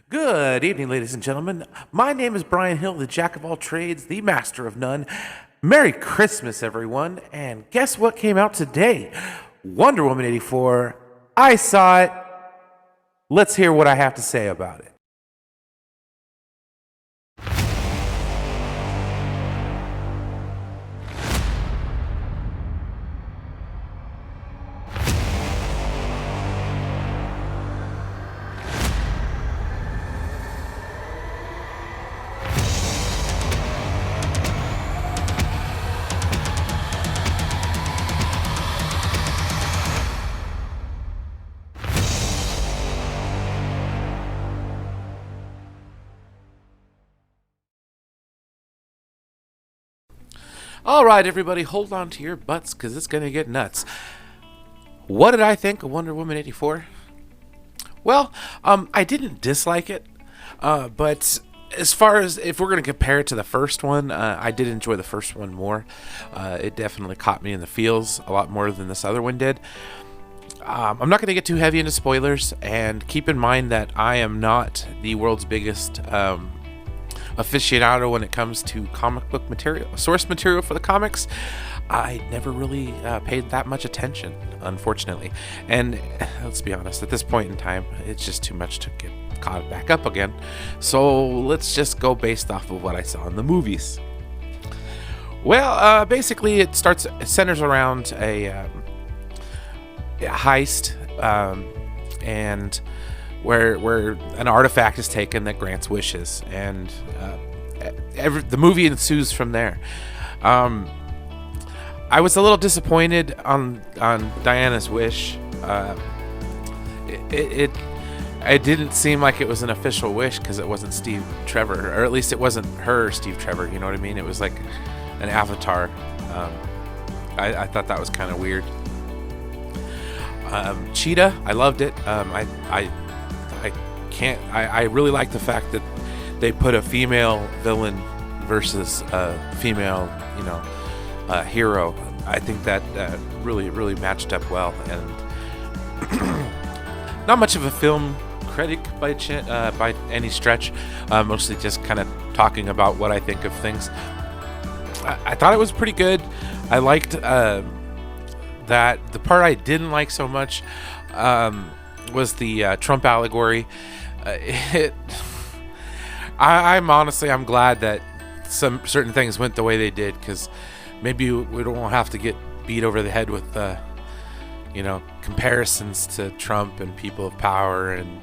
Good evening, ladies and gentlemen. My name is Brian Hill, the jack of all trades, the master of none. Merry Christmas, everyone. And guess what came out today? Wonder Woman 84. I saw it. Let's hear what I have to say about it. All right, everybody, hold on to your butts because it's going to get nuts. What did I think of Wonder Woman 84? Well, I didn't dislike it, but as far as if we're going to compare it to the first one, I did enjoy the first one more. It definitely caught me in the feels a lot more than this other one did. I'm not going to get too heavy into spoilers, and keep in mind that I am not the world's biggest aficionado when it comes to comic book material, source material for the comics. I never really paid that much attention, unfortunately. And let's be honest, at this point in time, it's just too much to get caught back up again. So let's just go based off of what I saw in the movies. Well, basically, it centers around a heist, and where an artifact is taken that grants wishes, and the movie ensues from there. I was a little disappointed on Diana's wish. It didn't seem like it was an official wish because it wasn't Steve Trevor, or at least it wasn't her Steve Trevor. You know what I mean? It was like an avatar. I thought that was kind of weird. Cheetah, I loved it. I really like the fact that they put a female villain versus a female, hero. I think that really matched up well, and not much of a film critic by any stretch. Mostly just kind of talking about what I think of things. I thought it was pretty good. I liked that. The part I didn't like so much was the Trump allegory. I'm glad that some certain things went the way they did, because maybe we don't have to get beat over the head with comparisons to Trump and people of power and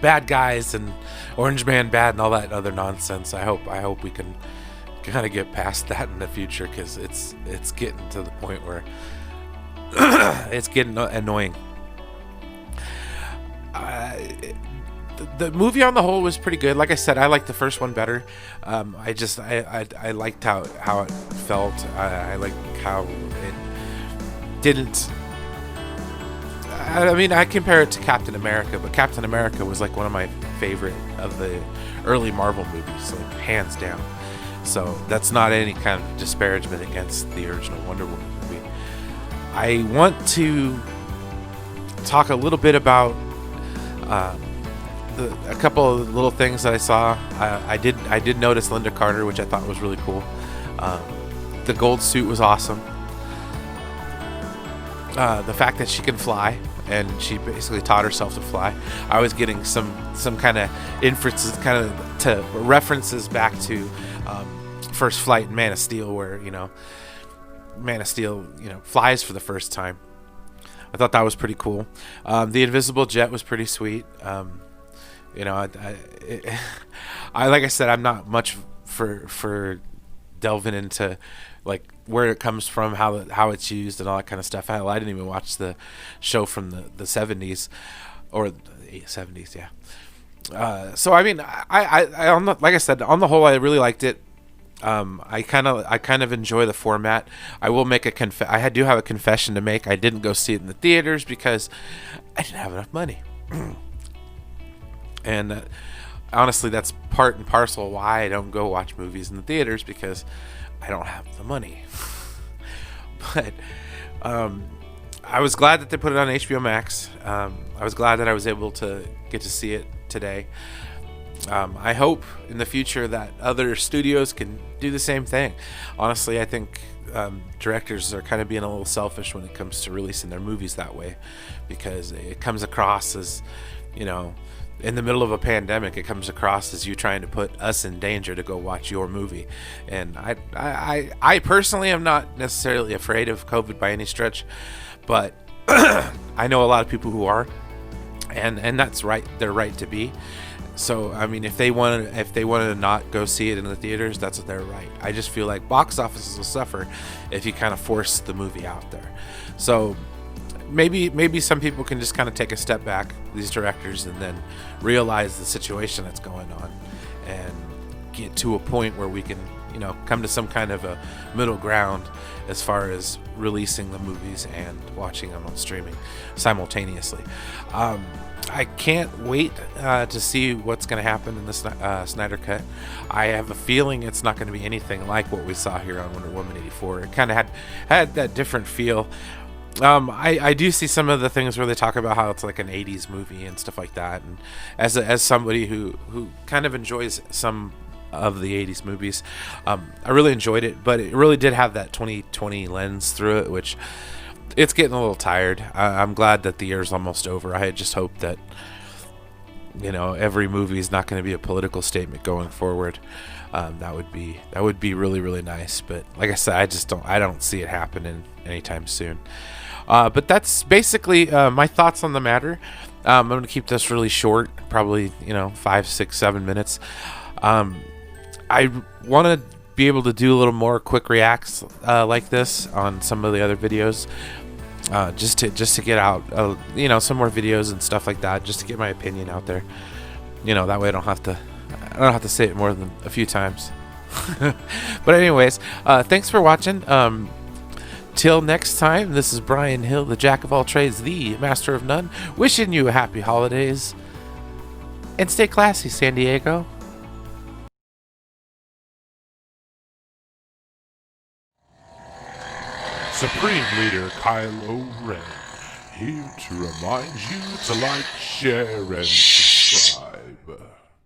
bad guys and Orange Man bad and all that other nonsense. I hope we can kind of get past that in the future, because it's getting to the point where it's getting annoying. The movie on the whole was pretty good. Like I said, I liked the first one better. I liked how it felt. I liked how it didn't. I mean, I compare it to Captain America, but Captain America was like one of my favorite of the early Marvel movies, like hands down. So that's not any kind of disparagement against the original Wonder Woman movie. I want to talk a little bit about a couple of little things that I saw. I did notice Linda Carter, which I thought was really cool. The gold suit was awesome. The fact that she can fly, and she basically taught herself to fly. I was getting some kind of inferences, kind of to references back to First Flight in Man of Steel, where Man of Steel flies for the first time. I thought that was pretty cool. The invisible jet was pretty sweet. I like I said, I'm not much for delving into like where it comes from, how it's used, and all that kind of stuff. I didn't even watch the show from the 70s or the 70s, yeah. So I mean, I like I said, on the whole, I really liked it. I kind of enjoy the format. I will make I do have a confession to make. I didn't go see it in the theaters because I didn't have enough money. And honestly, that's part and parcel why I don't go watch movies in the theaters, because I don't have the money. But I was glad that they put it on HBO Max. I was glad that I was able to get to see it today. I hope in the future that other studios can do the same thing. Honestly, I think directors are kind of being a little selfish when it comes to releasing their movies that way, because it comes across as, you know, in the middle of a pandemic, it comes across as you trying to put us in danger to go watch your movie. And I personally am not necessarily afraid of COVID by any stretch, but I know a lot of people who are, and that's right. They're right to be. So I mean, if they wanted to not go see it in the theaters, that's their right. I just feel like box offices will suffer if you kind of force the movie out there. So maybe some people can just kind of take a step back, these directors, and then realize the situation that's going on, and get to a point where we can, you know, come to some kind of a middle ground as far as releasing the movies and watching them on streaming simultaneously. I can't wait to see what's going to happen in the Snyder Cut. I have a feeling it's not going to be anything like what we saw here on Wonder Woman 84. It kind of had that different feel. I do see some of the things where they talk about how it's like an 80s movie and stuff like that. And as somebody who kind of enjoys some of the 80s movies, I really enjoyed it, but it really did have that 2020 lens through it, which it's getting a little tired. I'm glad that the year's almost over. I had just hoped that, you know, every movie is not going to be a political statement going forward. That would be really, really nice. But like I said, I don't see it happening anytime soon. But that's basically my thoughts on the matter. I'm going to keep this really short, probably, you know, 5, 6, 7 minutes. I want to be able to do a little more quick reacts like this on some of the other videos, just to get out, you know, some more videos and stuff like that, just to get my opinion out there. You know, that way I don't have to say it more than a few times. But anyways, thanks for watching. Till next time, this is Brian Hill, the Jack of all trades, the master of none, wishing you a happy holidays, and stay classy, San Diego. Supreme Leader Kylo Ren, here to remind you to like, share, and subscribe.